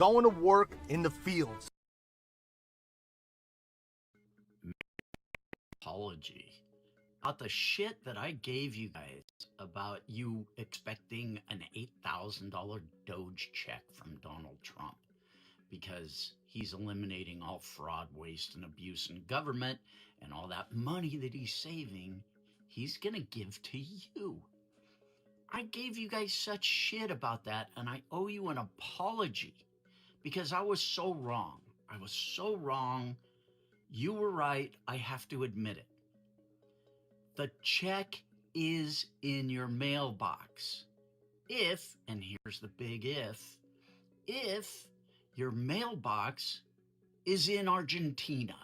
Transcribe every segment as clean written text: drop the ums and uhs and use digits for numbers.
going to work in the fields. Apology about the shit that I gave you guys about you expecting an $8,000 Doge check from Donald Trump because he's eliminating all fraud, waste, and abuse in government, and all that money that he's saving, he's gonna give to you. I gave you guys such shit about that, and I owe you an apology because I was so wrong. I was so wrong. You were right. I have to admit it. The check is in your mailbox. If, and here's the big if your mailbox is in Argentina.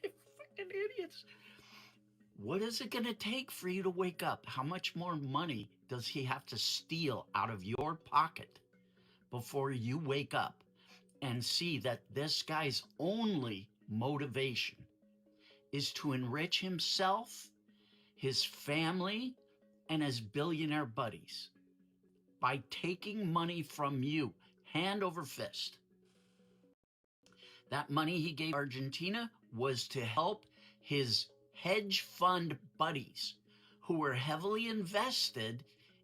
Fucking idiots. What is it going to take for you to wake up? How much more money does he have to steal out of your pocket before you wake up and see that this guy's only motivation is to enrich himself, his family, and his billionaire buddies by taking money from you, hand over fist? That money he gave Argentina was to help his hedge fund buddies who were heavily invested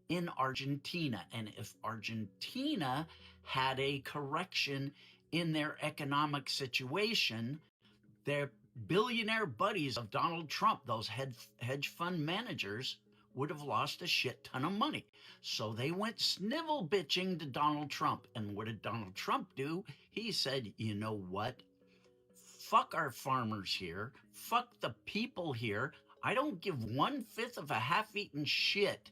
in Argentina. And if Argentina had a correction in their economic situation, their billionaire buddies of Donald Trump, those hedge fund managers, would have lost a shit ton of money. So they went snivel bitching to Donald Trump. And what did Donald Trump do? He said, you know what? Fuck our farmers here. Fuck the people here. I don't give 1/5 of a half-eaten shit.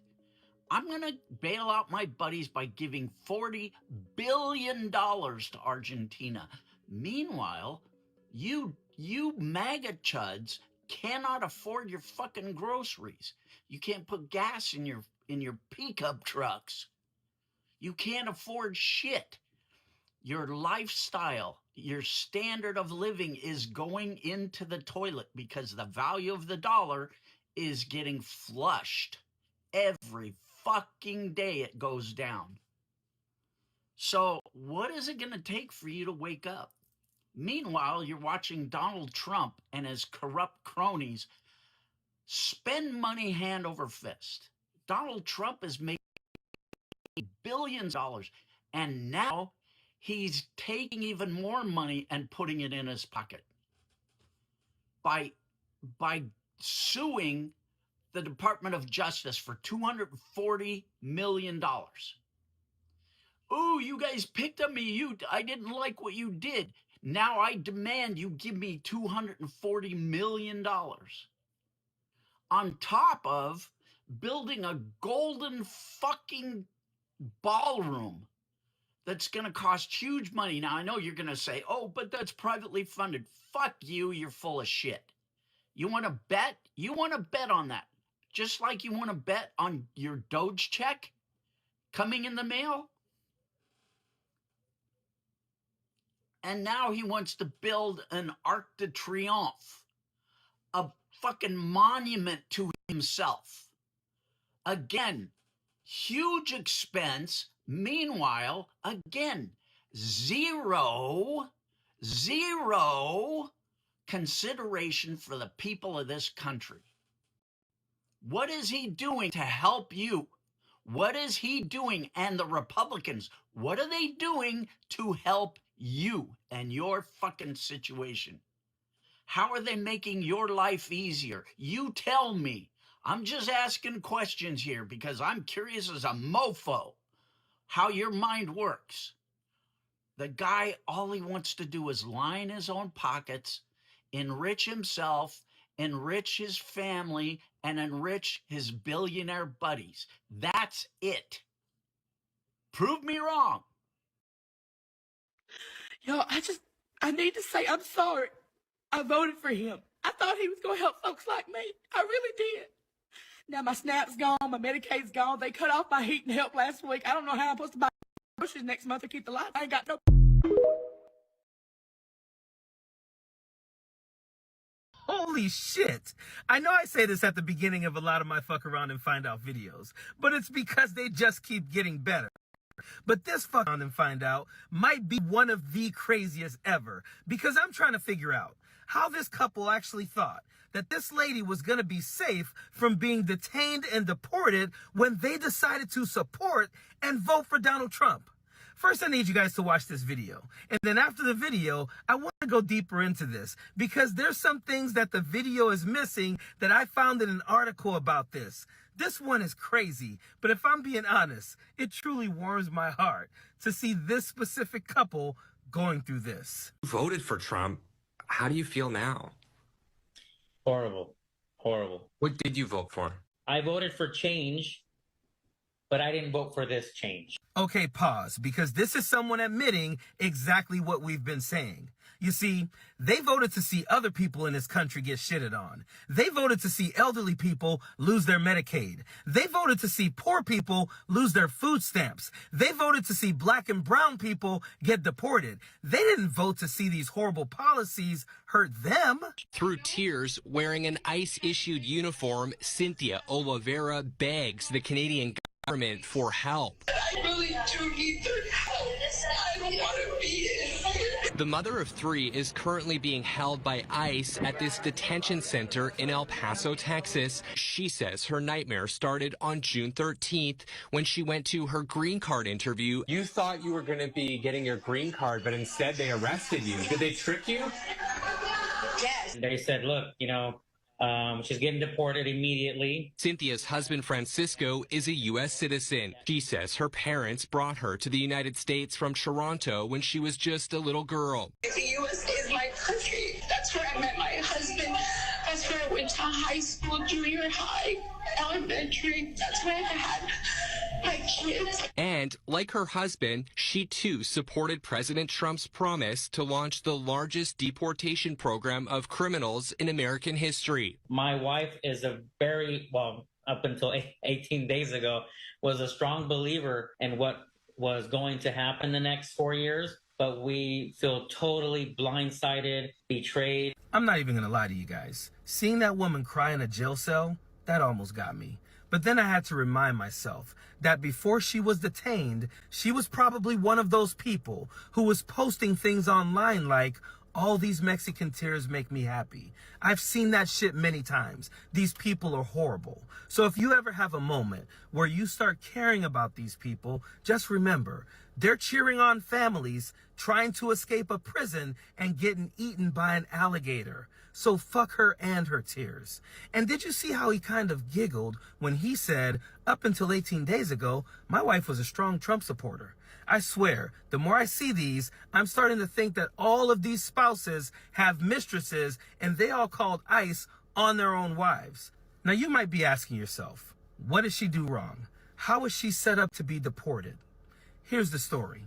I'm going to bail out my buddies by giving $40 billion to Argentina. Meanwhile, you MAGA chuds cannot afford your fucking groceries. You can't put gas in your pickup trucks. You can't afford shit. Your lifestyle, your standard of living is going into the toilet because the value of the dollar is getting flushed. Every fucking day it goes down. So what is it going to take for you to wake up? Meanwhile, you're watching Donald Trump and his corrupt cronies spend money hand over fist. Donald Trump is making billions of dollars, and now he's taking even more money and putting it in his pocket by suing the Department of Justice for $240 million. Oh, you guys picked on me. I didn't like what you did. Now I demand you give me $240 million. On top of building a golden fucking ballroom that's going to cost huge money. Now, I know you're going to say, oh, but that's privately funded. Fuck you. You're full of shit. You want to bet? You want to bet on that. Just like you want to bet on your Doge check coming in the mail. And now he wants to build an Arc de Triomphe, a fucking monument to himself. Again, huge expense. Meanwhile, again, zero consideration for the people of this country. What is he doing to help you? What is he doing? And the Republicans, what are they doing to help you and your fucking situation? How are they making your life easier? You tell me. I'm just asking questions here because I'm curious as a mofo how your mind works. The guy, all he wants to do is line his own pockets, enrich himself, enrich his family, and enrich his billionaire buddies. That's it. Prove me wrong. Yo, I need to say I'm sorry. I voted for him. I thought he was going to help folks like me. I really did. Now my SNAP's gone, my Medicaid's gone. They cut off my heat and help last week. I don't know how I'm supposed to buy groceries next month or keep the lights. I ain't got no... Holy shit. I know I say this at the beginning of a lot of my fuck around and find out videos, but it's because they just keep getting better. But this fuck on and find out might be one of the craziest ever, because I'm trying to figure out how this couple actually thought that this lady was going to be safe from being detained and deported when they decided to support and vote for Donald Trump. First, I need you guys to watch this video. And then after the video, I want to go deeper into this because there's some things that the video is missing that I found in an article about this. This one is crazy, but if I'm being honest, it truly warms my heart to see this specific couple going through this. You voted for Trump. How do you feel now? Horrible. Horrible. What did you vote for? I voted for change, but I didn't vote for this change. Okay, pause, because this is someone admitting exactly what we've been saying. You see, they voted to see other people in this country get shitted on. They voted to see elderly people lose their Medicaid. They voted to see poor people lose their food stamps. They voted to see black and brown people get deported. They didn't vote to see these horrible policies hurt them. Through tears, wearing an ICE-issued uniform, Cynthia Oliveira begs the Canadian government for help. I really do need their help. I don't want to be in here. The mother of three is currently being held by ICE at this detention center in El Paso, Texas. She says her nightmare started on June 13th when she went to her green card interview. You thought you were going to be getting your green card, but instead they arrested you. Did they trick you? Yes. They said, look, she's getting deported immediately. Cynthia's husband, Francisco, is a U.S. citizen. She says her parents brought her to the United States from Toronto when she was just a little girl. The U.S. is my country. That's where I met my husband. That's where I went to high school, junior high, elementary. That's where I had my kids. And, like her husband, she too supported President Trump's promise to launch the largest deportation program of criminals in American history. My wife is up until 18 days ago, was a strong believer in what was going to happen the next 4 years. But we feel totally blindsided, betrayed. I'm not even going to lie to you guys. Seeing that woman cry in a jail cell, that almost got me. But then I had to remind myself that before she was detained, she was probably one of those people who was posting things online like, all these Mexican tears make me happy. I've seen that shit many times. These people are horrible. So if you ever have a moment where you start caring about these people, just remember, they're cheering on families trying to escape a prison and getting eaten by an alligator. So fuck her and her tears. And did you see how he kind of giggled when he said, up until 18 days ago, my wife was a strong Trump supporter? I swear, the more I see these, I'm starting to think that all of these spouses have mistresses and they all called ICE on their own wives. Now you might be asking yourself, what did she do wrong? How was she set up to be deported? Here's the story.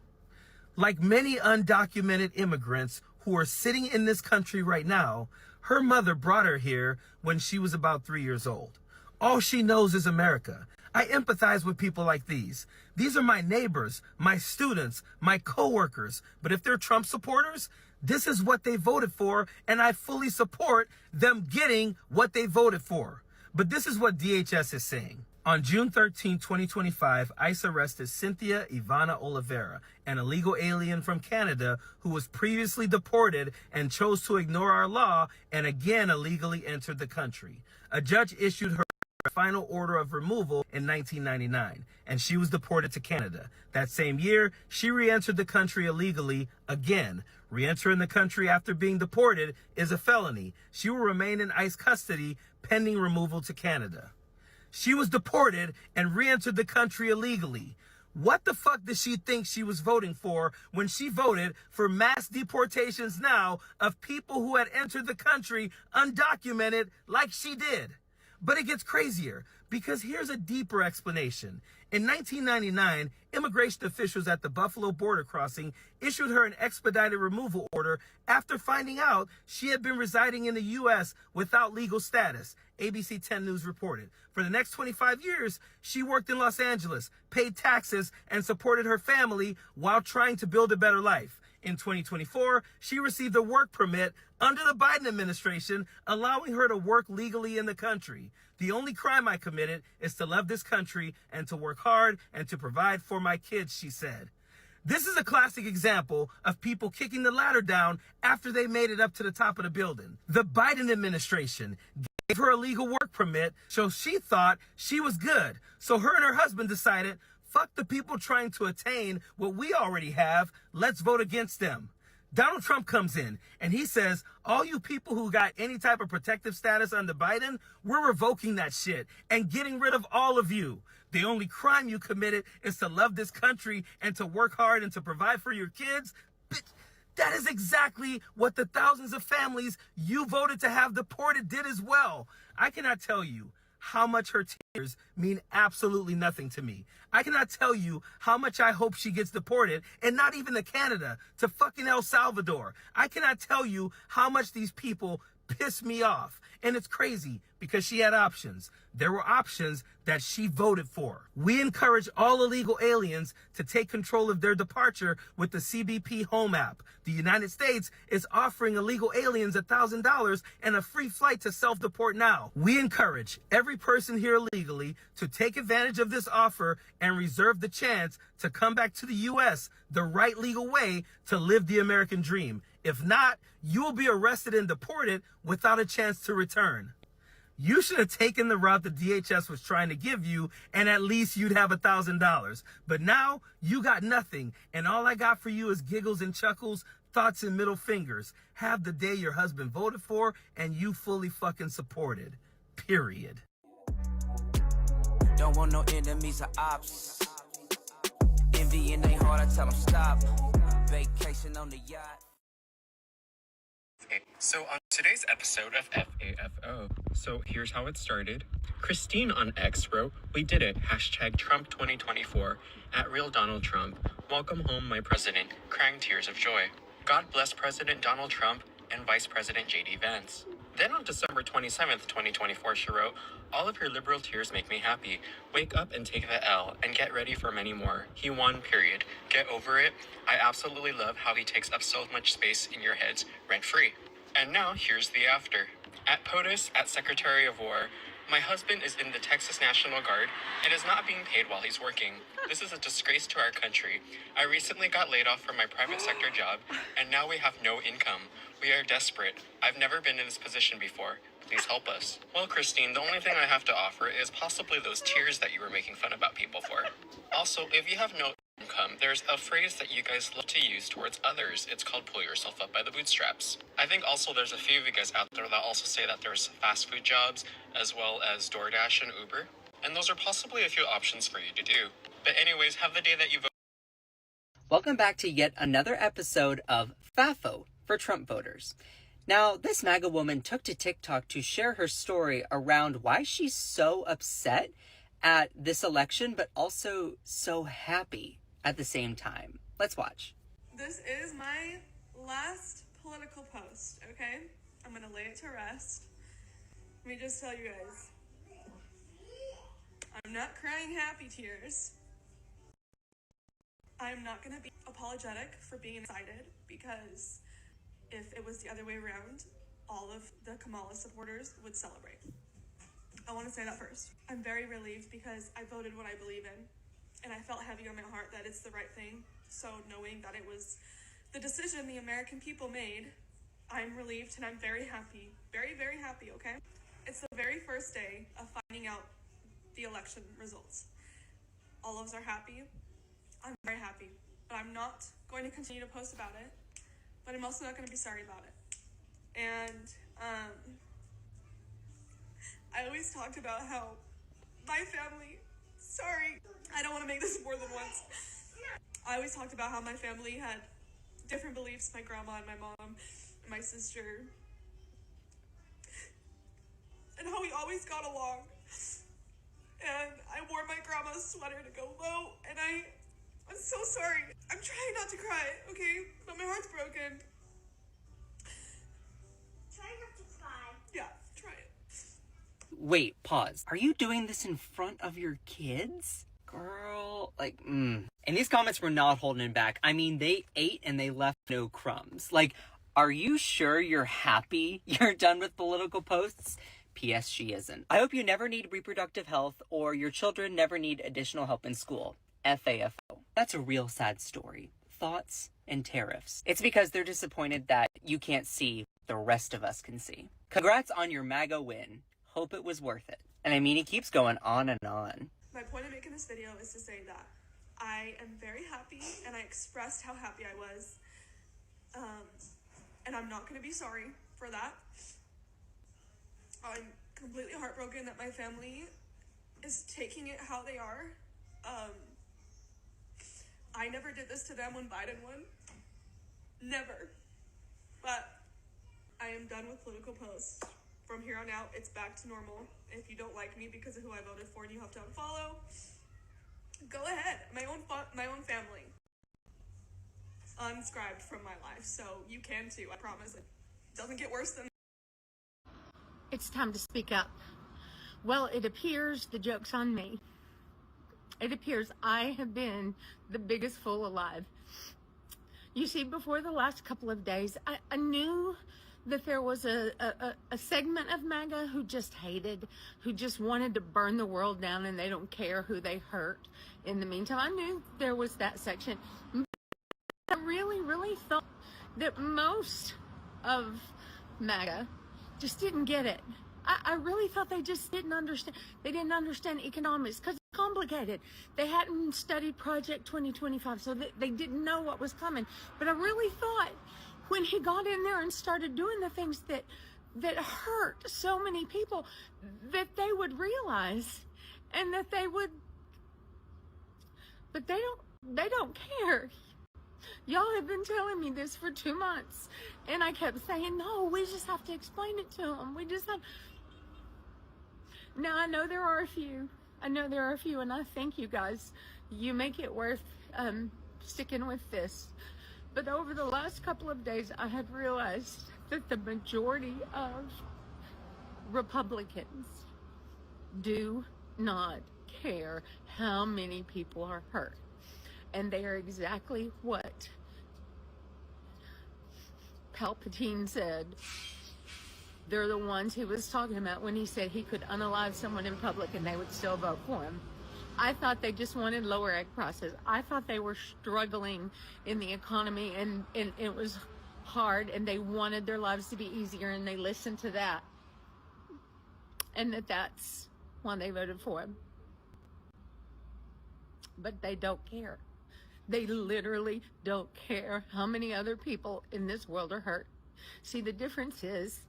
Like many undocumented immigrants who are sitting in this country right now, her mother brought her here when she was about 3 years old. All she knows is America. I empathize with people like these. These are my neighbors, my students, my coworkers. But if they're Trump supporters, this is what they voted for, and I fully support them getting what they voted for. But this is what DHS is saying. On June 13, 2025, ICE arrested Cynthia Ivana Oliveira, an illegal alien from Canada who was previously deported and chose to ignore our law and again illegally entered the country. A judge issued her final order of removal in 1999, and she was deported to Canada. That same year, she re-entered the country illegally again. Re-entering the country after being deported is a felony. She will remain in ICE custody pending removal to Canada. She was deported and re-entered the country illegally. What the fuck does she think she was voting for when she voted for mass deportations now of people who had entered the country undocumented like she did? But it gets crazier, because here's a deeper explanation. In 1999, immigration officials at the Buffalo border crossing issued her an expedited removal order after finding out she had been residing in the U.S. without legal status, ABC 10 News reported. For the next 25 years, she worked in Los Angeles, paid taxes, and supported her family while trying to build a better life. In 2024, she received a work permit under the Biden administration, allowing her to work legally in the country. The only crime I committed is to love this country and to work hard and to provide for my kids, she said. This is a classic example of people kicking the ladder down after they made it up to the top of the building. The Biden administration gave her a legal work permit, so she thought she was good. So her and her husband decided, fuck the people trying to attain what we already have, let's vote against them. Donald Trump comes in and he says, all you people who got any type of protective status under Biden, we're revoking that shit and getting rid of all of you. The only crime you committed is to love this country and to work hard and to provide for your kids. Bitch, that is exactly what the thousands of families you voted to have deported did as well. I cannot tell you how much her tears mean absolutely nothing to me. I cannot tell you how much I hope she gets deported, and not even to Canada, to fucking El Salvador. I cannot tell you how much these people piss me off. And it's crazy because she had options. There were options that she voted for. We encourage all illegal aliens to take control of their departure with the CBP Home app. The United States is offering illegal aliens $1,000 and a free flight to self-deport now. We encourage every person here illegally to take advantage of this offer and reserve the chance to come back to the U.S. the right legal way to live the American dream. If not, you will be arrested and deported without a chance to return. You should have taken the route the DHS was trying to give you, and at least you'd have $1,000. But now you got nothing, and all I got for you is giggles and chuckles, thoughts and middle fingers. Have the day your husband voted for and you fully fucking supported. Period. Don't want no enemies or ops. Envy in they heart, I tell them stop. Vacation on the yacht. So on today's episode of FAFO, so here's how it started. Christine on X wrote, "We did it, hashtag Trump 2024, at Real Donald Trump. Welcome home, my president, crying tears of joy. God bless President Donald Trump and Vice President J.D. Vance." Then on December 27th, 2024, she wrote, "All of your liberal tears make me happy. Wake up and take the L and get ready for many more. He won, period. Get over it. I absolutely love how he takes up so much space in your heads rent-free." And now here's the after. At POTUS, at Secretary of War, "My husband is in the Texas National Guard and is not being paid while he's working. This is a disgrace to our country. I recently got laid off from my private sector job, and now we have no income. We are desperate. I've never been in this position before. Please help us." Well, Christine, the only thing I have to offer is possibly those tears that you were making fun about people for. Also, if you have no income, there's a phrase that you guys love to use towards others. It's called pull yourself up by the bootstraps. I think also there's a few of you guys out there that also say that there's fast food jobs as well as DoorDash and Uber. And those are possibly a few options for you to do. But anyways, have the day that you vote. Welcome back to yet another episode of FAFO for Trump voters. Now, this MAGA woman took to TikTok to share her story around why she's so upset at this election, but also so happy at the same time. Let's watch. This is my last political post, okay? I'm gonna lay it to rest. Let me just tell you guys, I'm not crying happy tears. I'm not gonna be apologetic for being excited, because if it was the other way around, all of the Kamala supporters would celebrate. I want to say that first. I'm very relieved because I voted what I believe in, and I felt heavy on my heart that it's the right thing. So knowing that it was the decision the American people made, I'm relieved and I'm very happy. Very, very happy, okay? It's the very first day of finding out the election results. All of us are happy. I'm very happy, but I'm not going to continue to post about it, but I'm also not going to be sorry about it. And I always talked about how my family, sorry, I don't want to make this more than once. I always talked about how my family had different beliefs, my grandma and my mom and my sister, and how we always got along. And I wore my grandma's sweater to go vote, and I'm so sorry. I'm trying not to cry, okay? But my heart's broken. Try not to cry. Yeah, try it. Wait, pause. Are you doing this in front of your kids? girl, like, And these comments were not holding back. I mean, they ate and they left no crumbs. Like, are you sure you're happy you're done with political posts? P.S. She isn't. I hope you never need reproductive health or your children never need additional help in school. FAFO. That's a real sad story. Thoughts and tariffs. It's because they're disappointed that you can't see the rest of us can see. Congrats on your MAGA win. Hope it was worth it. And I mean, he keeps going on and on. My point of making this video is to say that I am very happy and I expressed how happy I was. And I'm not going to be sorry for that. I'm completely heartbroken that my family is taking it how they are. I never did this to them when Biden won. Never. But I am done with political posts. From here on out, it's back to normal. If you don't like me because of who I voted for and you have to unfollow, go ahead. My own family unscribed from my life, so you can too. I promise. It doesn't get worse than. It's time to speak up. Well, it appears the joke's on me. It appears I have been the biggest fool alive. You see, before the last couple of days, I knew that there was a segment of MAGA who just hated, who just wanted to burn the world down and they don't care who they hurt. In the meantime, I knew there was that section. I really, really thought that most of MAGA just didn't get it. I really thought they just didn't understand. They didn't understand economics because it's complicated. They hadn't studied Project 2025, so they didn't know what was coming. But I really thought when he got in there and started doing the things that hurt so many people, that they would realize and that they would, but they don't care. Y'all have been telling me this for 2 months, and I kept saying, no, we just have to explain it to them. We just have. Now, I know there are a few, and I thank you guys. You make it worth sticking with this. But over the last couple of days, I had realized that the majority of Republicans do not care how many people are hurt. And they are exactly what Palpatine said. They're the ones he was talking about when he said he could unalive someone in public and they would still vote for him. I thought they just wanted lower egg prices. I thought they were struggling in the economy and it was hard and they wanted their lives to be easier and they listened to that. And that's why they voted for him. But they don't care. They literally don't care how many other people in this world are hurt. See, the difference is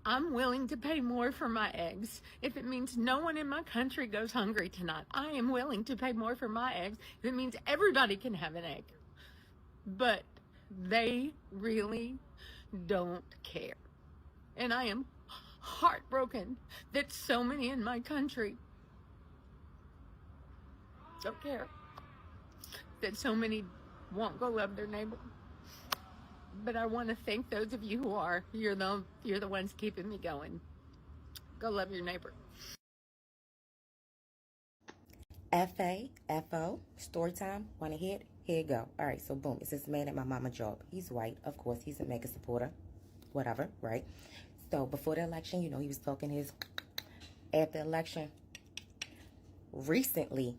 I'm willing to pay more for my eggs if it means no one in my country goes hungry tonight. I am willing to pay more for my eggs if it means everybody can have an egg. But they really don't care. And I am heartbroken that so many in my country don't care. That so many won't go love their neighbor. But I want to thank those of you who are. You're the ones keeping me going. Go love your neighbor. FAFO, story time. Want to hit? Here you go. All right, so boom. It's this man at my mama job. He's white, of course. He's a mega supporter. Whatever, right? So before the election, you know, he was talking his after election. Recently,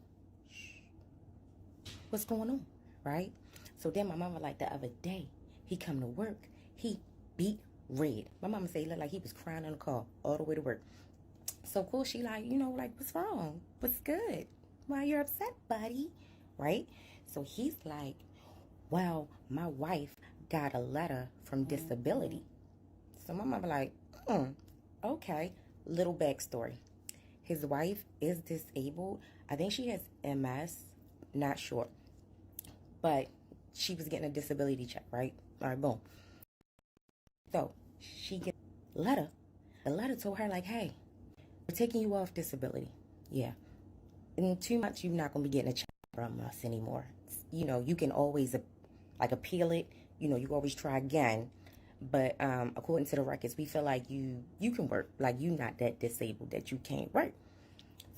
what's going on, right? So then my mama, like the other day, he come to work, he beat red. My mama said he looked like he was crying in the car all the way to work. So cool, she like, you know, like, what's wrong? What's good? Why you're upset, buddy? Right? So he's like, well, my wife got a letter from disability. So my mama like, okay. Little backstory. His wife is disabled. I think she has MS, not sure. But she was getting a disability check, right? All right, boom. So she gets a letter. The letter told her, like, hey, we're taking you off disability. Yeah. In 2 months, you're not going to be getting a check from us anymore. You know, you can always, like, appeal it. You know, you always try again. But according to the records, we feel like you can work. Like, you're not that disabled that you can't work.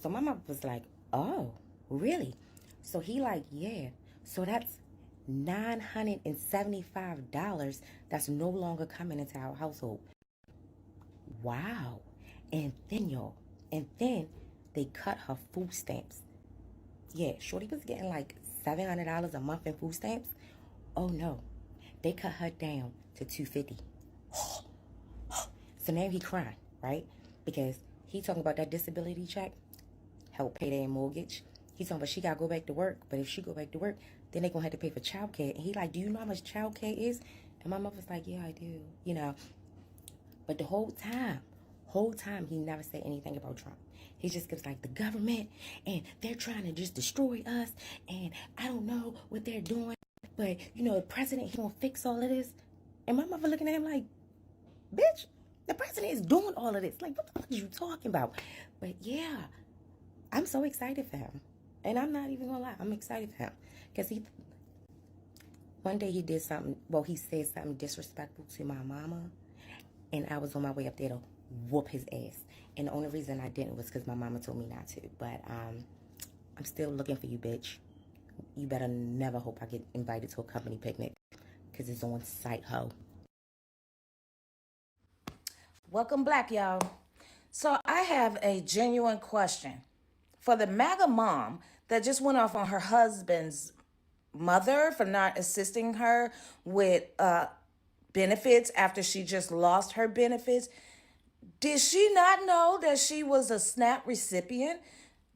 So my mom was like, oh, really? So he like, yeah. So that's $975 that's no longer coming into our household. Wow. And then, y'all, and then they cut her food stamps. Yeah, Shorty was getting like $700 a month in food stamps. Oh no, they cut her down to $250. So now he crying, right? Because he talking about that disability check, help pay their mortgage. He's talking about she gotta go back to work, but if she go back to work, then they gonna have to pay for child care. And he like, do you know how much child care is? And my mother's like, yeah, I do, you know. But the whole time, he never said anything about Trump. He just gives like the government, and they're trying to just destroy us, and I don't know what they're doing, but you know, the president, he gonna fix all of this. And my mother looking at him like, bitch, the president is doing all of this. Like, what the fuck are you talking about? But yeah, I'm so excited for him. And I'm not even gonna lie, I'm excited for him. Because one day he did something, well, he said something disrespectful to my mama. And I was on my way up there to whoop his ass. And the only reason I didn't was because my mama told me not to. But I'm still looking for you, bitch. You better never hope I get invited to a company picnic. Because it's on site, ho. Welcome back, y'all. So I have a genuine question. For the MAGA mom that just went off on her husband's mother for not assisting her with benefits after she just lost her benefits, did she not know that she was a SNAP recipient?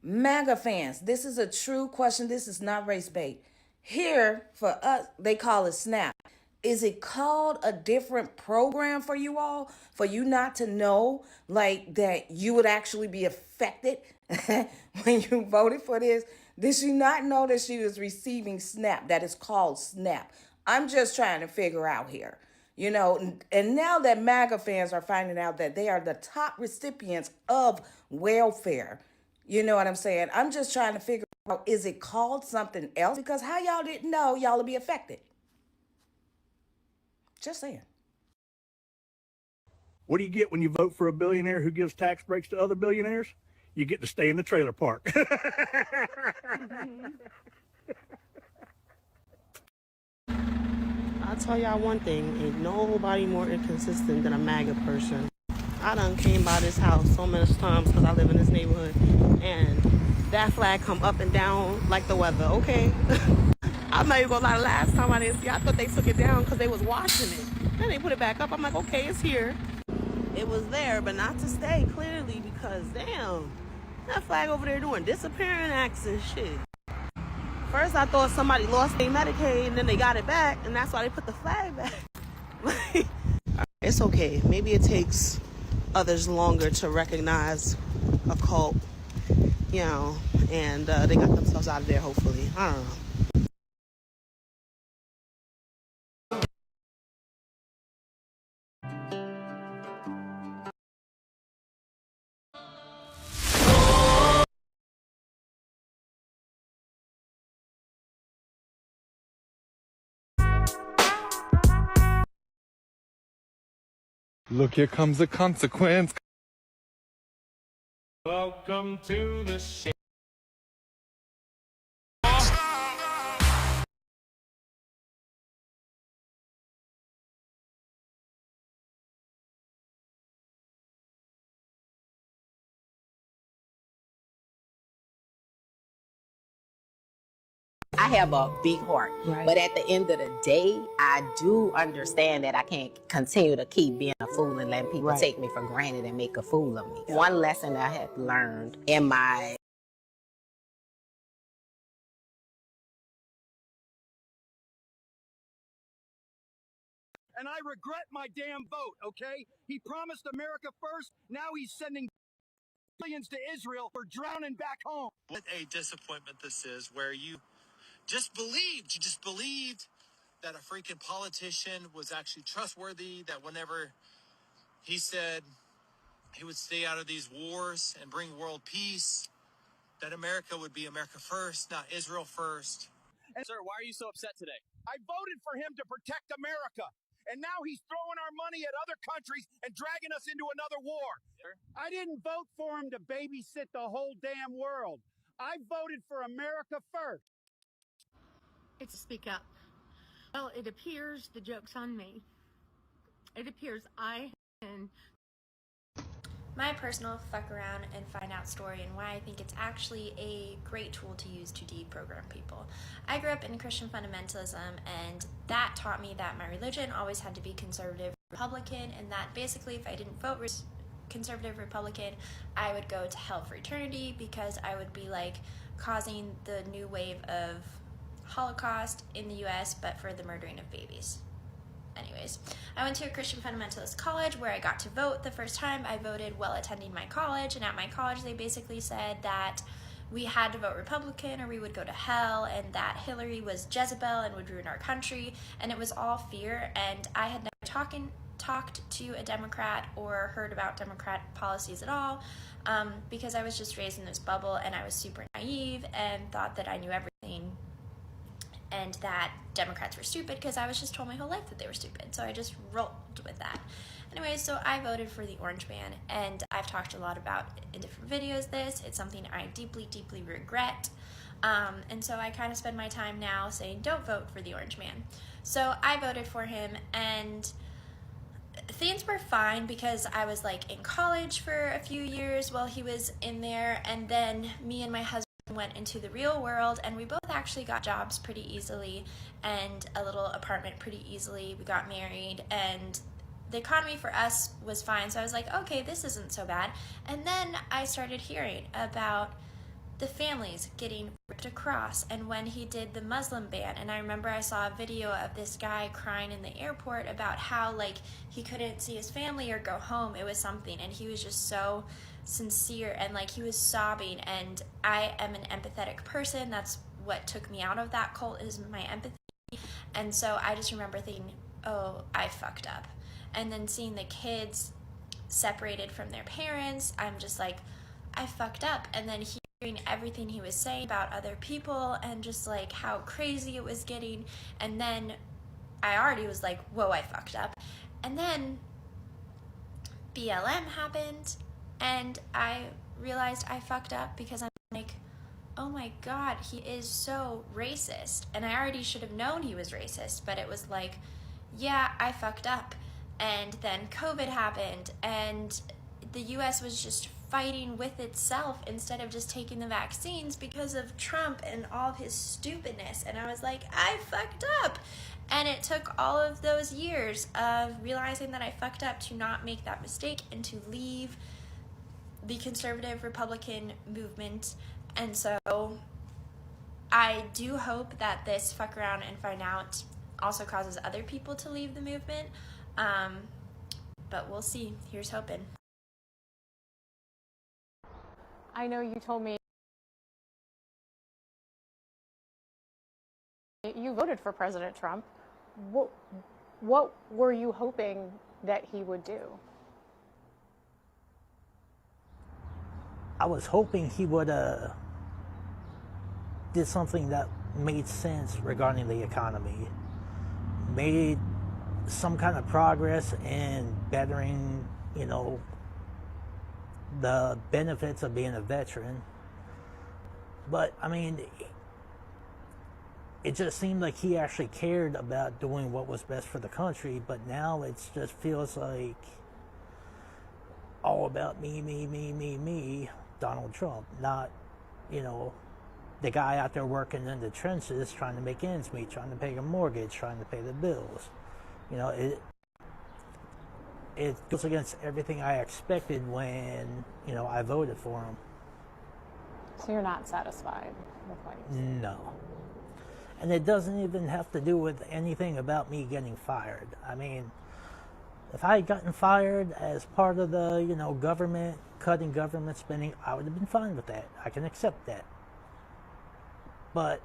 MAGA fans, this is a true question. This is not race bait. Here, for us, they call it SNAP. Is it called a different program for you all? For you not to know, like, that you would actually be affected when you voted for this? Did she not know that she was receiving SNAP? That is called SNAP. I'm just trying to figure out here. You know, and now that MAGA fans are finding out that they are the top recipients of welfare, you know what I'm saying? I'm just trying to figure out, is it called something else? Because how y'all didn't know y'all would be affected? Just saying. What do you get when you vote for a billionaire who gives tax breaks to other billionaires? You get to stay in the trailer park. I'll tell y'all one thing, ain't nobody more inconsistent than a MAGA person. I done came by this house so many times because I live in this neighborhood, and that flag come up and down like the weather, okay? I'm not even gonna lie, last time I didn't see, I thought they took it down because they was washing it. Then they put it back up, I'm like, okay, it's here. It was there, but not to stay, clearly, because damn, that flag over there doing disappearing acts and shit. First, I thought somebody lost their Medicaid, and then they got it back, and that's why they put the flag back. Like, it's okay. Maybe it takes others longer to recognize a cult, you know, and they got themselves out of there, hopefully. I don't know. Look, here comes the consequence. Welcome to the show. I have a big heart, but at the end of the day, I do understand that I can't continue to keep being a fool and letting people take me for granted and make a fool of me. One lesson I have learned in my And I regret my damn vote, okay? He promised America first, now he's sending billions to Israel for drowning back home. What a disappointment this is, where you just believed that a freaking politician was actually trustworthy, that whenever he said he would stay out of these wars and bring world peace, that America would be America first, not Israel first. And sir, why are you so upset today? I voted for him to protect America, and now he's throwing our money at other countries and dragging us into another war. I didn't vote for him to babysit the whole damn world. I voted for America first. It's speak up. Well, it appears the joke's on me. It appears I and my personal fuck around and find out story and why I think it's actually a great tool to use to deprogram people. I grew up in Christian fundamentalism, and that taught me that my religion always had to be conservative Republican, and that basically if I didn't vote conservative Republican, I would go to hell for eternity because I would be like causing the new wave of Holocaust in the US, but for the murdering of babies. Anyways, I went to a Christian fundamentalist college where I got to vote the first time. I voted while attending my college, and at my college they basically said that we had to vote Republican or we would go to hell, and that Hillary was Jezebel and would ruin our country, and it was all fear. And I had never talked to a Democrat or heard about Democrat policies at all, because I was just raised in this bubble and I was super naive and thought that I knew everything and that Democrats were stupid because I was just told my whole life that they were stupid. So I just rolled with that. Anyway, so I voted for the Orange Man, and I've talked a lot about in different videos this. It's something I deeply, deeply regret. And so I kind of spend my time now saying, don't vote for the Orange Man. So I voted for him, and things were fine because I was like in college for a few years while he was in there, and then me and my husband went into the real world, and we both actually got jobs pretty easily and a little apartment pretty easily. We got married, and the economy for us was fine, so I was like, okay, this isn't so bad. And then I started hearing about the families getting ripped across, and when he did the Muslim ban, and I remember I saw a video of this guy crying in the airport about how like he couldn't see his family or go home. It was something, and he was just so sincere, and like he was sobbing, and I am an empathetic person. That's what took me out of that cult, is my empathy. And so I just remember thinking, oh, I fucked up. And then seeing the kids separated from their parents, I'm just like, I fucked up. And then hearing everything he was saying about other people and just like how crazy it was getting, and then I already was like, whoa, I fucked up. And then BLM happened, and I realized I fucked up because I'm like, oh my God, he is so racist. And I already should have known he was racist, but it was like, yeah, I fucked up. And then COVID happened, and the US was just fighting with itself instead of just taking the vaccines because of Trump and all of his stupidness. And I was like, I fucked up. And it took all of those years of realizing that I fucked up to not make that mistake and to leave the conservative Republican movement. And so I do hope that this fuck around and find out also causes other people to leave the movement. But we'll see. Here's hoping. I know you told me you voted for President Trump. What were you hoping that he would do? I was hoping he would did something that made sense regarding the economy, made some kind of progress in bettering, you know, the benefits of being a veteran. But I mean, it just seemed like he actually cared about doing what was best for the country, but now it just feels like all about me, Donald Trump, not, you know, the guy out there working in the trenches trying to make ends meet, trying to pay a mortgage, trying to pay the bills. You know, it goes against everything I expected when, you know, I voted for him. So you're not satisfied with what you said? No. And it doesn't even have to do with anything about me getting fired. I mean, if I had gotten fired as part of the, you know, government, cutting government spending, I would have been fine with that. I can accept that. But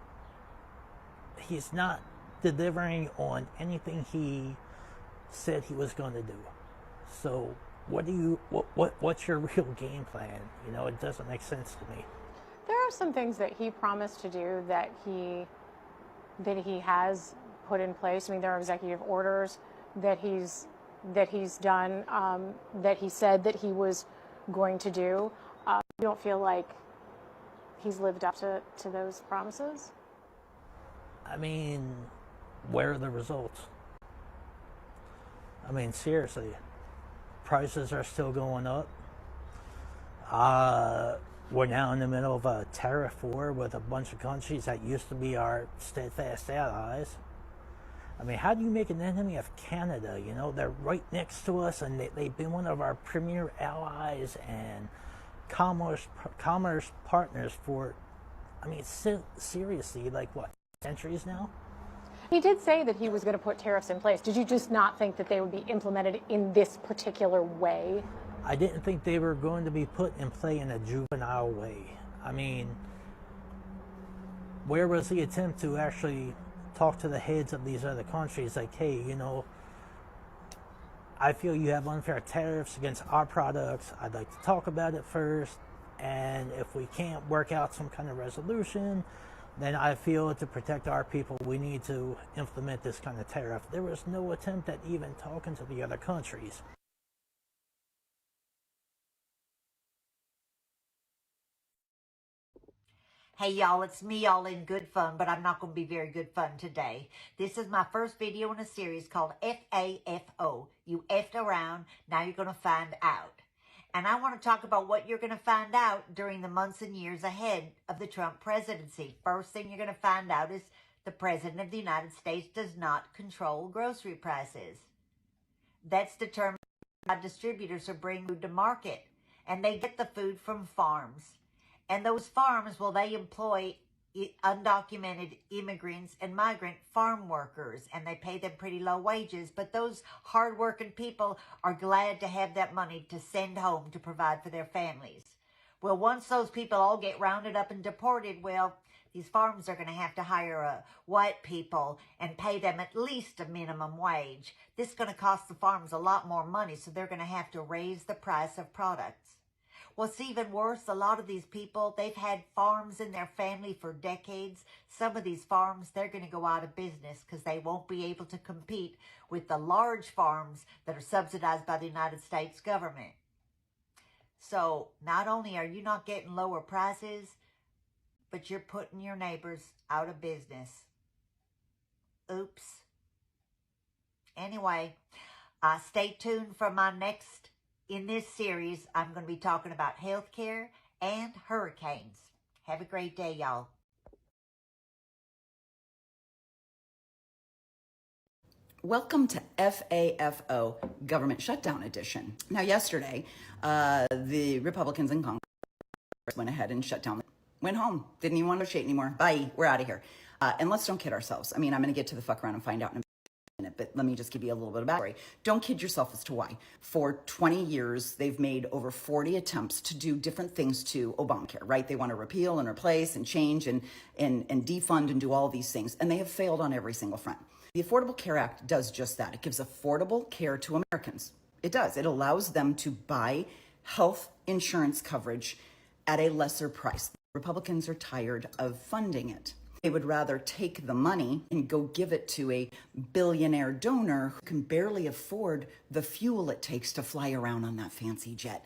he's not delivering on anything he said he was going to do. So what's your real game plan? You know, it doesn't make sense to me. There are some things that he promised to do that he has put in place. I mean, there are executive orders that he's done, that he said that he was going to do. You don't feel like he's lived up to those promises? I mean, where are the results? I mean, seriously, prices are still going up. We're now in the middle of a tariff war with a bunch of countries that used to be our steadfast allies. I mean, how do you make an enemy of Canada? You know, they're right next to us, and they've been one of our premier allies and commerce partners for, I mean, seriously, like what, centuries now? He did say that he was going to put tariffs in place. Did you just not think that they would be implemented in this particular way? I didn't think they were going to be put in play in a juvenile way. I mean, where was the attempt to actually talk to the heads of these other countries like, hey, you know, I feel you have unfair tariffs against our products. I'd like to talk about it first. And if we can't work out some kind of resolution, then I feel to protect our people, we need to implement this kind of tariff. There was no attempt at even talking to the other countries. Hey y'all, it's me all in good fun, but I'm not going to be very good fun today. This is my first video in a series called FAFO. You effed around, now you're going to find out. And I want to talk about what you're going to find out during the months and years ahead of the Trump presidency. First thing you're going to find out is the President of the United States does not control grocery prices. That's determined by distributors who bring food to market, and they get the food from farms. And those farms, well, they employ undocumented immigrants and migrant farm workers, and they pay them pretty low wages. But those hardworking people are glad to have that money to send home to provide for their families. Well, once those people all get rounded up and deported, well, these farms are going to have to hire white people and pay them at least a minimum wage. This is going to cost the farms a lot more money, so they're going to have to raise the price of products. What's even worse, a lot of these people, they've had farms in their family for decades. Some of these farms, they're going to go out of business because they won't be able to compete with the large farms that are subsidized by the United States government. So not only are you not getting lower prices, but you're putting your neighbors out of business. Oops. Anyway, stay tuned for my next. In this series, I'm going to be talking about healthcare and hurricanes. Have a great day, y'all. Welcome to FAFO, Government Shutdown Edition. Now, yesterday, the Republicans in Congress went ahead and shut down, went home, didn't even want to negotiate anymore. Bye, we're out of here. And let's don't kid ourselves. I mean, I'm going to get to the fuck around and find out in a minute, but let me just give you a little bit of backstory. Don't kid yourself as to why. For 20 years, they've made over 40 attempts to do different things to Obamacare, right? They want to repeal and replace and change and defund and do all these things, and they have failed on every single front. The Affordable Care Act does just that. It gives affordable care to Americans. It does. It allows them to buy health insurance coverage at a lesser price. Republicans are tired of funding it. They would rather take the money and go give it to a billionaire donor who can barely afford the fuel it takes to fly around on that fancy jet.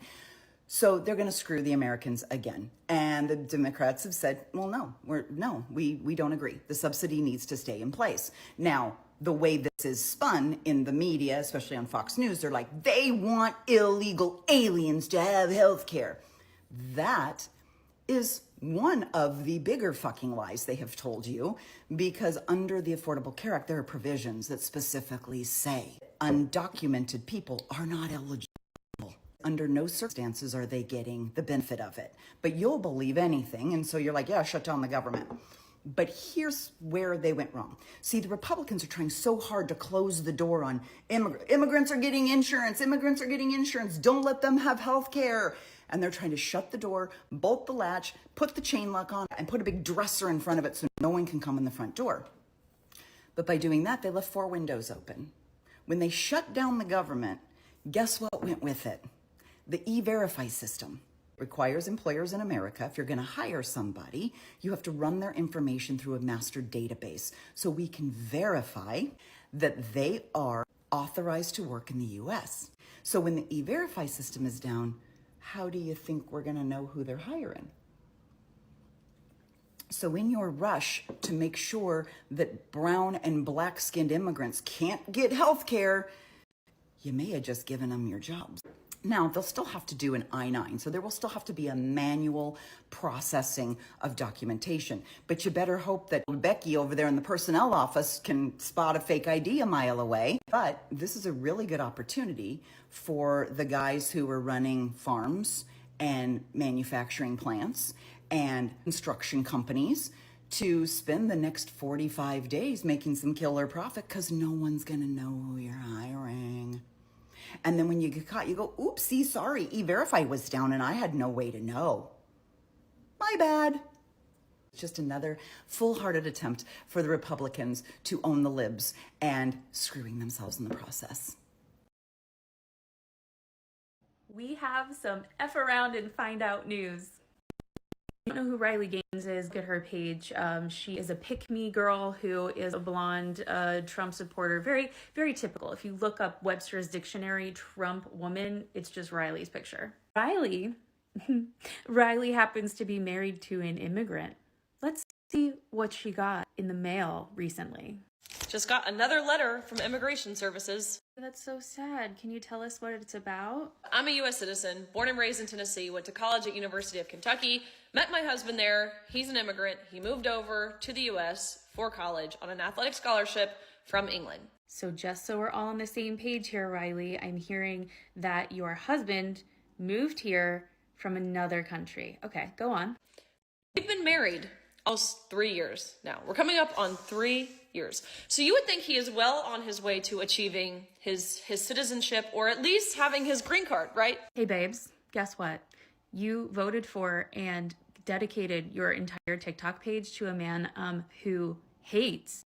So they're going to screw the Americans again. And the Democrats have said, well, no, we don't agree. The subsidy needs to stay in place. Now, the way this is spun in the media, especially on Fox News, they're like, they want illegal aliens to have health care. That is one of the bigger fucking lies they have told you, because under the Affordable Care Act, there are provisions that specifically say undocumented people are not eligible. Under no circumstances are they getting the benefit of it. But you'll believe anything, and so you're like, yeah, shut down the government. But here's where they went wrong. See, the Republicans are trying so hard to close the door on immigrants are getting insurance. Immigrants are getting insurance. Don't let them have health care. And they're trying to shut the door, bolt the latch, put the chain lock on, and put a big dresser in front of it so no one can come in the front door. But by doing that, they left 4 windows open. When they shut down the government, guess what went with it? The E-Verify system. Requires employers in America, if you're going to hire somebody, you have to run their information through a master database so we can verify that they are authorized to work in the U.S. So when the E-Verify system is down, how do you think we're going to know who they're hiring? So in your rush to make sure that brown and black-skinned immigrants can't get health care, you may have just given them your jobs. Now, they'll still have to do an I-9, so there will still have to be a manual processing of documentation. But you better hope that Becky over there in the personnel office can spot a fake ID a mile away. But this is a really good opportunity for the guys who are running farms and manufacturing plants and construction companies to spend the next 45 days making some killer profit, because no one's gonna know who you're hiring. And then when you get caught, you go, oopsie, sorry, E-Verify was down and I had no way to know. My bad. It's just another full-hearted attempt for the Republicans to own the libs and screwing themselves in the process. We have some F around and find out news. I don't know who Riley Gaines is. Look at her page. She is a pick-me girl who is a blonde Trump supporter. Very, very typical. If you look up Webster's Dictionary, Trump woman, it's just Riley's picture. Riley happens to be married to an immigrant. Let's see what she got in the mail recently. Just got another letter from Immigration Services. That's so sad. Can you tell us what it's about? I'm a U.S. citizen, born and raised in Tennessee, went to college at University of Kentucky, met my husband there. He's an immigrant. He moved over to the U.S. for college on an athletic scholarship from England. So just so we're all on the same page here, Riley, I'm hearing that your husband moved here from another country. Okay, go on. We've been married almost 3 years now. We're coming up on 3 years. So you would think he is well on his way to achieving his citizenship, or at least having his green card, right? Hey babes, guess what? You voted for and dedicated your entire TikTok page to a man who hates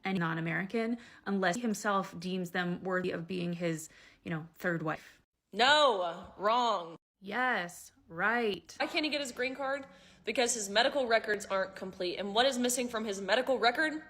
any non-American unless he himself deems them worthy of being his, third wife. No, wrong. Yes, right. Why can't he get his green card? Because his medical records aren't complete. And what is missing from his medical record?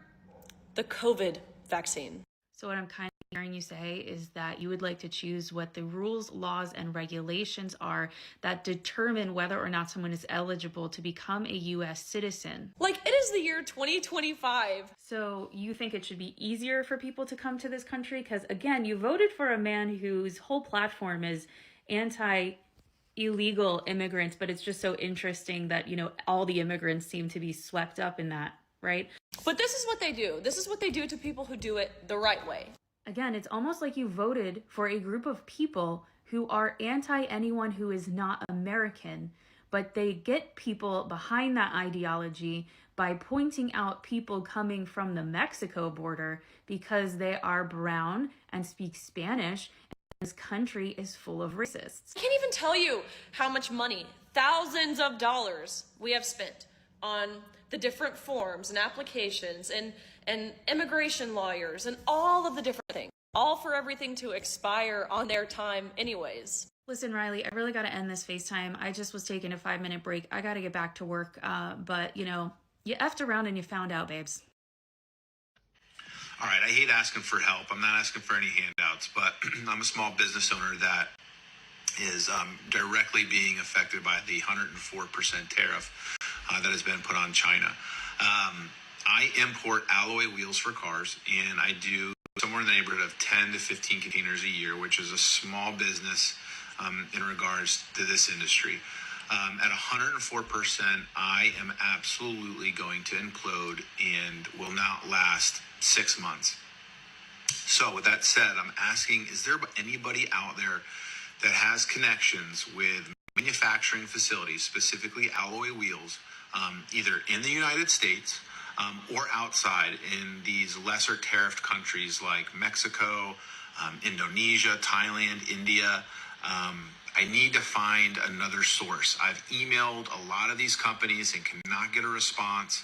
The COVID vaccine. So what I'm kind of hearing you say is that you would like to choose what the rules, laws, and regulations are that determine whether or not someone is eligible to become a U.S. citizen. Like, it is the year 2025. So you think it should be easier for people to come to this country? Because again, you voted for a man whose whole platform is illegal immigrants, but it's just so interesting that, all the immigrants seem to be swept up in that, right? But this is what they do. This is what they do to people who do it the right way. Again, it's almost like you voted for a group of people who are anti anyone who is not American, but they get people behind that ideology by pointing out people coming from the Mexico border because they are brown and speak Spanish. This country is full of racists. I can't even tell you how much money, thousands of dollars, we have spent on the different forms and applications and immigration lawyers and all of the different things, all for everything to expire on their time anyways. Listen, Riley, I really got to end this FaceTime. I just was taking a 5-minute break. I got to get back to work. But, you effed around and you found out, babes. All right, I hate asking for help. I'm not asking for any handouts, but I'm a small business owner that is directly being affected by the 104% tariff that has been put on China. I import alloy wheels for cars, and I do somewhere in the neighborhood of 10 to 15 containers a year, which is a small business in regards to this industry. At 104%, I am absolutely going to implode and will not last 6 months. So with that said, I'm asking, is there anybody out there that has connections with manufacturing facilities, specifically alloy wheels, either in the United States or outside in these lesser tariffed countries like Mexico, Indonesia, Thailand, India? I need to find another source. I've emailed a lot of these companies and cannot get a response.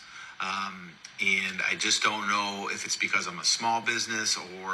And I just don't know if it's because I'm a small business or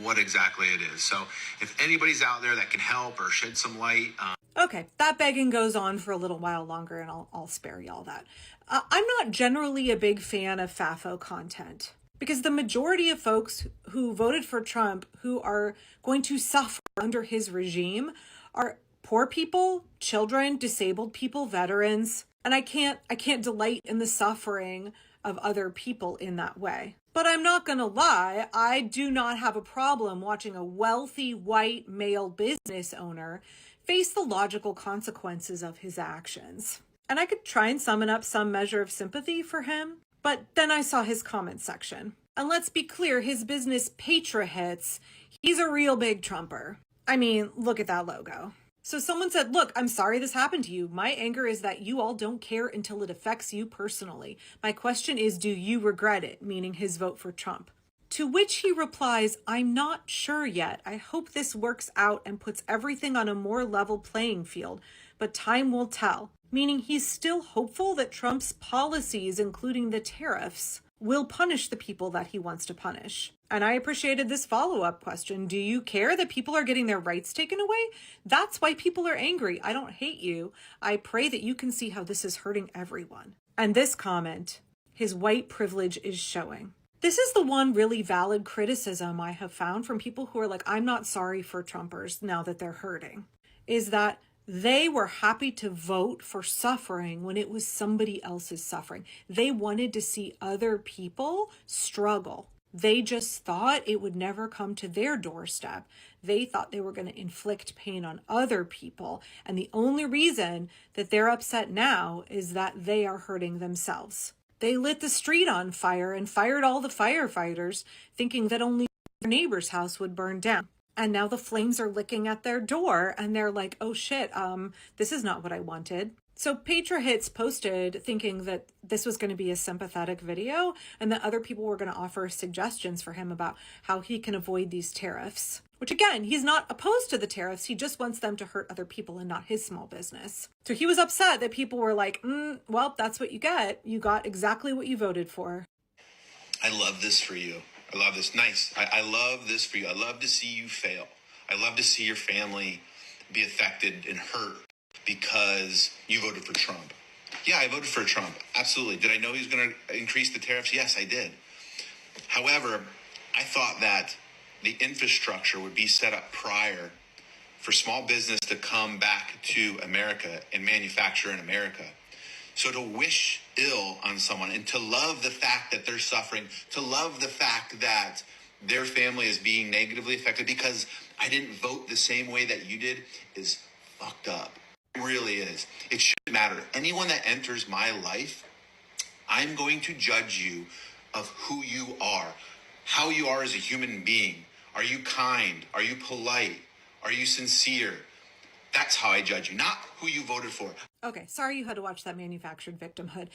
what exactly it is. So if anybody's out there that can help or shed some light. Okay, that begging goes on for a little while longer, and I'll spare y'all that. I'm not generally a big fan of FAFO content, because the majority of folks who voted for Trump, who are going to suffer under his regime, are poor people, children, disabled people, veterans. And I can't delight in the suffering of other people in that way. But I'm not going to lie, I do not have a problem watching a wealthy white male business owner face the logical consequences of his actions. And I could try and summon up some measure of sympathy for him, but then I saw his comment section. And let's be clear, his business Patra hits, he's a real big Trumper. I mean, look at that logo. So someone said, look, I'm sorry this happened to you. My anger is that you all don't care until it affects you personally. My question is, do you regret it? Meaning his vote for Trump. To which he replies, I'm not sure yet. I hope this works out and puts everything on a more level playing field, but time will tell. Meaning he's still hopeful that Trump's policies, including the tariffs, will punish the people that he wants to punish. And I appreciated this follow-up question. Do you care that people are getting their rights taken away? That's why people are angry. I don't hate you. I pray that you can see how this is hurting everyone. And this comment, his white privilege is showing. This is the one really valid criticism I have found from people who are like, I'm not sorry for Trumpers now that they're hurting, is that they were happy to vote for suffering when it was somebody else's suffering. They wanted to see other people struggle. They just thought it would never come to their doorstep. They thought they were going to inflict pain on other people. And the only reason that they're upset now is that they are hurting themselves. They lit the street on fire and fired all the firefighters, thinking that only their neighbor's house would burn down. And now the flames are licking at their door and they're like, oh shit, this is not what I wanted. So Patra Hits posted thinking that this was going to be a sympathetic video and that other people were going to offer suggestions for him about how he can avoid these tariffs. Which again, he's not opposed to the tariffs. He just wants them to hurt other people and not his small business. So he was upset that people were like, well, that's what you get. You got exactly what you voted for. I love this for you. I love this. Nice. I love this for you. I love to see you fail. I love to see your family be affected and hurt because you voted for Trump. Yeah, I voted for Trump. Absolutely. Did I know he was going to increase the tariffs? Yes, I did. However, I thought that the infrastructure would be set up prior for small business to come back to America and manufacture in America. So to wish ill on someone and to love the fact that they're suffering, to love the fact that their family is being negatively affected because I didn't vote the same way that you did is fucked up. It really is. It shouldn't matter. Anyone that enters my life, I'm going to judge you of who you are, how you are as a human being. Are you kind? Are you polite? Are you sincere? That's how I judge you, not who you voted for. Okay, sorry you had to watch that manufactured victimhood.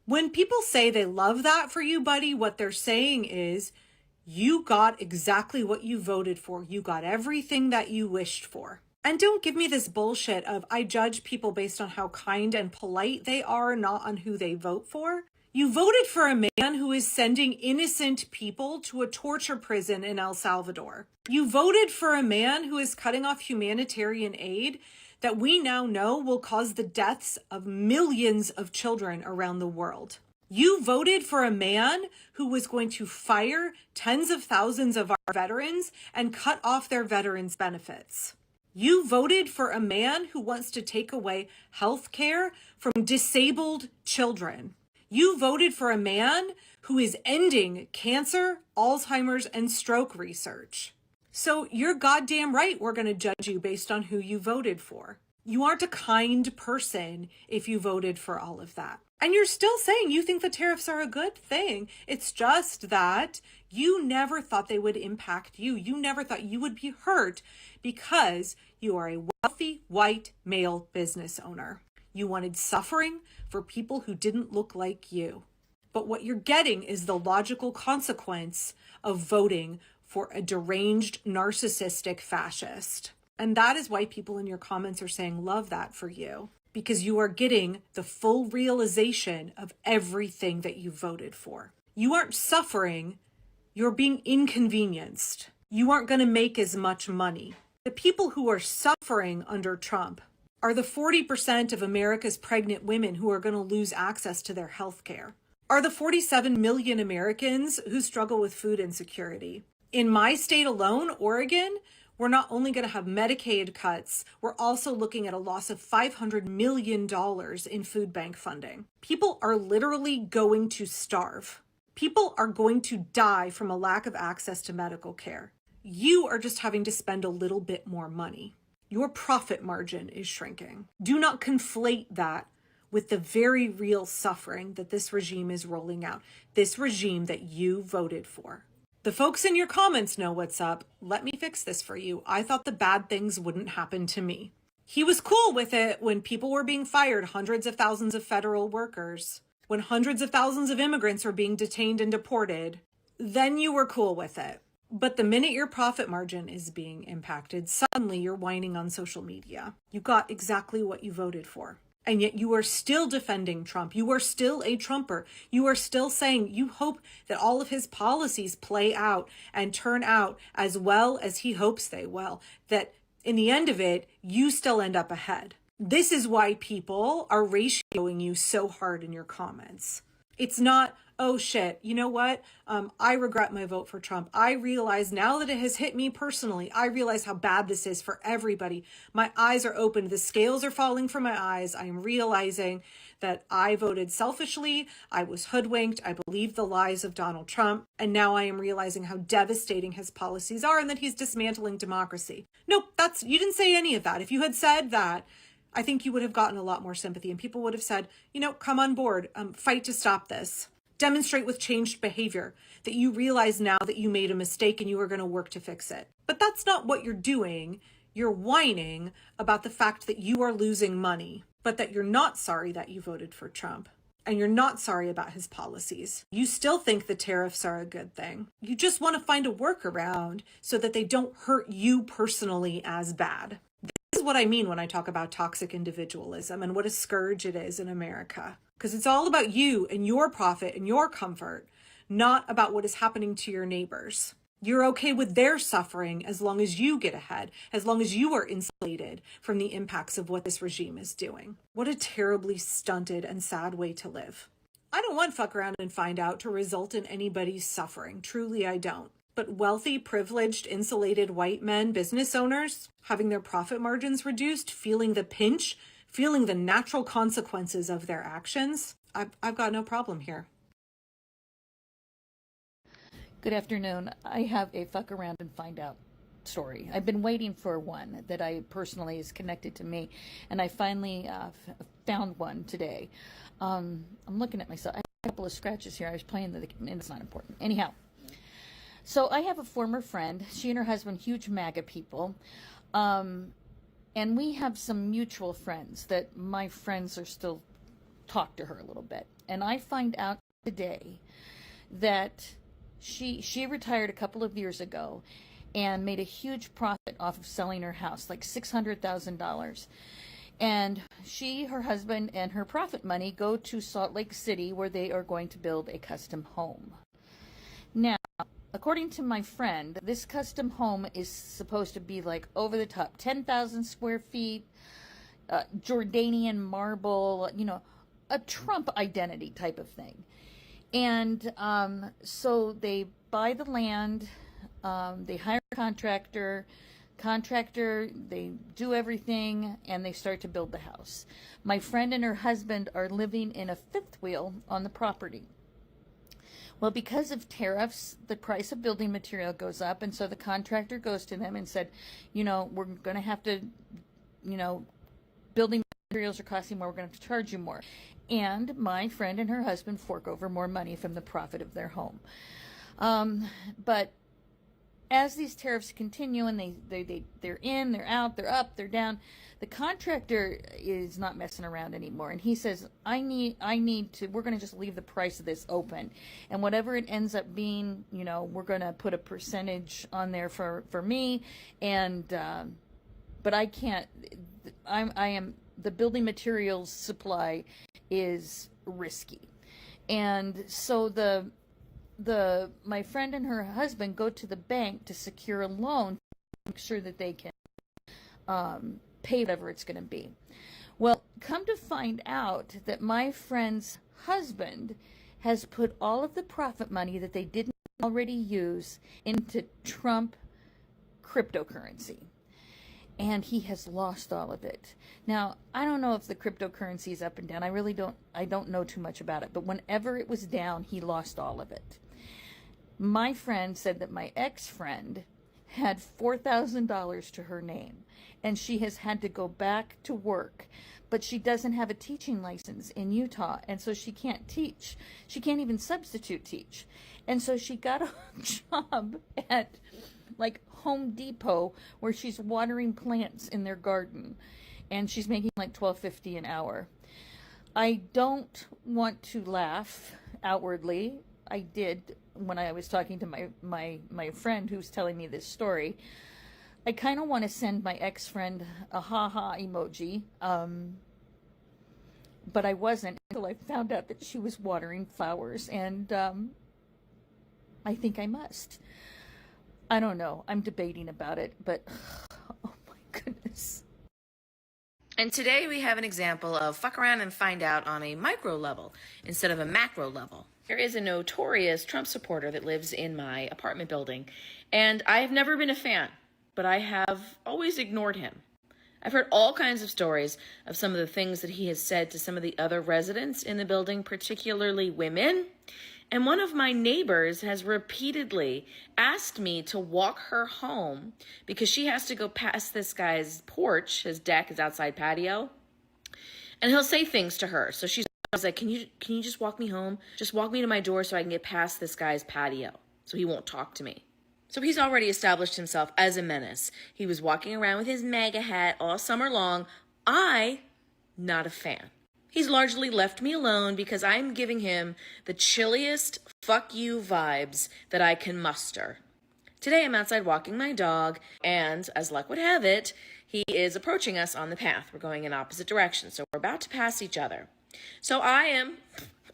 When people say they love that for you, buddy, what they're saying is you got exactly what you voted for. You got everything that you wished for. And don't give me this bullshit of I judge people based on how kind and polite they are, not on who they vote for. You voted for a man who is sending innocent people to a torture prison in El Salvador. You voted for a man who is cutting off humanitarian aid that we now know will cause the deaths of millions of children around the world. You voted for a man who was going to fire tens of thousands of our veterans and cut off their veterans' benefits. You voted for a man who wants to take away health care from disabled children. You voted for a man who is ending cancer, Alzheimer's, and stroke research. So you're goddamn right we're going to judge you based on who you voted for. You aren't a kind person if you voted for all of that. And you're still saying you think the tariffs are a good thing. It's just that you never thought they would impact you. You never thought you would be hurt because you are a wealthy white male business owner. You wanted suffering for people who didn't look like you. But what you're getting is the logical consequence of voting for a deranged, narcissistic fascist. And that is why people in your comments are saying, love that for you. Because you are getting the full realization of everything that you voted for. You aren't suffering, you're being inconvenienced. You aren't going to make as much money. The people who are suffering under Trump are the 40% of America's pregnant women who are going to lose access to their health care, are the 47 million Americans who struggle with food insecurity. In my state alone, Oregon, we're not only going to have Medicaid cuts, we're also looking at a loss of $500 million in food bank funding. People are literally going to starve. People are going to die from a lack of access to medical care. You are just having to spend a little bit more money. Your profit margin is shrinking. Do not conflate that with the very real suffering that this regime is rolling out, this regime that you voted for. The folks in your comments know what's up. Let me fix this for you. I thought the bad things wouldn't happen to me. He was cool with it when people were being fired, hundreds of thousands of federal workers, when hundreds of thousands of immigrants were being detained and deported. Then you were cool with it. But the minute your profit margin is being impacted, suddenly you're whining on social media. You got exactly what you voted for. And yet you are still defending Trump. You are still a Trumper. You are still saying you hope that all of his policies play out and turn out as well as he hopes they will. That in the end of it, you still end up ahead. This is why people are ratioing you so hard in your comments. It's not, oh shit, you know what? I regret my vote for Trump. I realize now that it has hit me personally, I realize how bad this is for everybody. My eyes are open. The scales are falling from my eyes. I am realizing that I voted selfishly. I was hoodwinked. I believed the lies of Donald Trump. And now I am realizing how devastating his policies are and that he's dismantling democracy. Nope, you didn't say any of that. If you had said that, I think you would have gotten a lot more sympathy and people would have said, come on board, fight to stop this. Demonstrate with changed behavior that you realize now that you made a mistake and you are going to work to fix it. But that's not what you're doing. You're whining about the fact that you are losing money, but that you're not sorry that you voted for Trump. And you're not sorry about his policies. You still think the tariffs are a good thing. You just want to find a workaround so that they don't hurt you personally as bad. This is what I mean when I talk about toxic individualism and what a scourge it is in America. Because it's all about you and your profit and your comfort, not about what is happening to your neighbors. You're okay with their suffering as long as you get ahead, as long as you are insulated from the impacts of what this regime is doing. What a terribly stunted and sad way to live. I don't want fuck around and find out to result in anybody's suffering. Truly, I don't. But wealthy, privileged, insulated white men, business owners, having their profit margins reduced, feeling the pinch, feeling the natural consequences of their actions, I've got no problem here. Good afternoon. I have a fuck around and find out story. I've been waiting for one that I personally is connected to me, and I finally found one today. I'm looking at myself. I have a couple of scratches here. I was playing and it's not important. Anyhow. So I have a former friend. She and her husband, huge Maga people. And we have some mutual friends that my friends are still talk to her a little bit. And I find out today that she retired a couple of years ago and made a huge profit off of selling her house, like $600,000. And she, her husband, and her profit money go to Salt Lake City where they are going to build a custom home. Now, according to my friend, this custom home is supposed to be like over the top, 10,000 square feet, Jordanian marble, a Trump identity type of thing. And so they buy the land, they hire a contractor, they do everything, and they start to build the house. My friend and her husband are living in a fifth wheel on the property. Well, because of tariffs, the price of building material goes up, and so the contractor goes to them and said, we're going to have to, building materials are costing more, we're going to have to charge you more. And my friend and her husband fork over more money from the profit of their home. But as these tariffs continue and they're in, they're out, they're up, they're down, the contractor is not messing around anymore. And he says, I need to, we're going to just leave the price of this open. And whatever it ends up being, we're going to put a percentage on there for me. And, but I can't, the building materials supply is risky. And so my friend and her husband go to the bank to secure a loan to make sure that they can pay whatever it's going to be. Well, come to find out that my friend's husband has put all of the profit money that they didn't already use into Trump cryptocurrency. And he has lost all of it. Now, I don't know if the cryptocurrency is up and down. I don't know too much about it. But whenever it was down, he lost all of it. My friend said that my ex-friend had $4,000 to her name. And she has had to go back to work. But she doesn't have a teaching license in Utah. And so she can't teach. She can't even substitute teach. And so she got a job at like Home Depot where she's watering plants in their garden, and she's making like $12.50 an hour. I don't want to laugh outwardly. I did when I was talking to my friend who's telling me this story. I kind of want to send my ex-friend a ha-ha emoji, but I wasn't until I found out that she was watering flowers, and I think I must. I don't know. I'm debating about it, but oh my goodness. And today we have an example of fuck around and find out on a micro level instead of a macro level. There is a notorious Trump supporter that lives in my apartment building, and I have never been a fan, but I have always ignored him. I've heard all kinds of stories of some of the things that he has said to some of the other residents in the building, particularly women. And one of my neighbors has repeatedly asked me to walk her home because she has to go past this guy's porch. His deck is outside patio. And he'll say things to her. So she's like, can you just walk me home? Just walk me to my door so I can get past this guy's patio so he won't talk to me. So he's already established himself as a menace. He was walking around with his MAGA hat all summer long. Not a fan. He's largely left me alone because I'm giving him the chilliest fuck you vibes that I can muster. Today I'm outside walking my dog, and as luck would have it, he is approaching us on the path. We're going in opposite directions, so we're about to pass each other. So I am,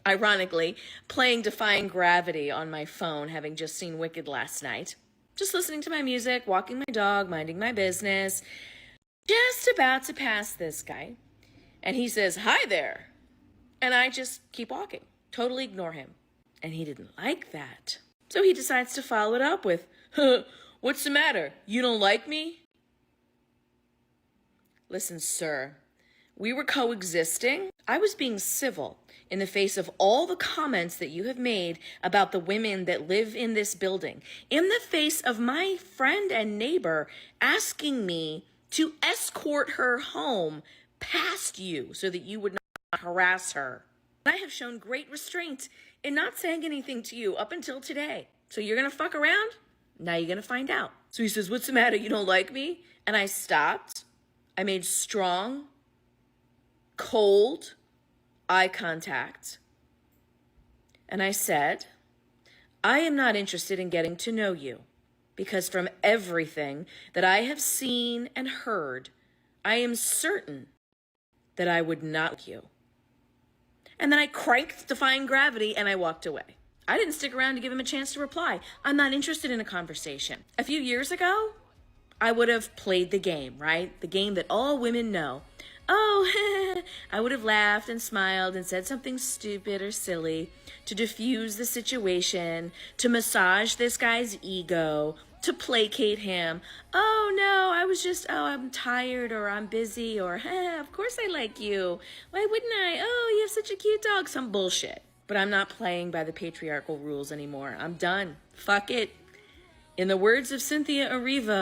ironically, playing Defying Gravity on my phone, having just seen Wicked last night. Just listening to my music, walking my dog, minding my business. Just about to pass this guy. And he says, "Hi there." And I just keep walking, totally ignore him. And he didn't like that. So he decides to follow it up with, "What's the matter? You don't like me?" Listen, sir, we were coexisting. I was being civil in the face of all the comments that you have made about the women that live in this building. In the face of my friend and neighbor asking me to escort her home past you so that you would not harass her. I have shown great restraint in not saying anything to you up until today. So you're going to fuck around? Now you're going to find out. So he says, "What's the matter? You don't like me?" And I stopped. I made strong, cold eye contact. And I said, "I am not interested in getting to know you because from everything that I have seen and heard, I am certain that I would not like you." And then I cranked Defying Gravity and I walked away. I didn't stick around to give him a chance to reply. I'm not interested in a conversation. A few years ago, I would have played the game, right? The game that all women know. Oh, I would have laughed and smiled and said something stupid or silly to diffuse the situation, to massage this guy's ego, to placate him. "Oh no, I'm tired, or I'm busy, or of course I like you. Why wouldn't I? Oh, you have such a cute dog." Some bullshit. But I'm not playing by the patriarchal rules anymore. I'm done. Fuck it. In the words of Cynthia Erivo,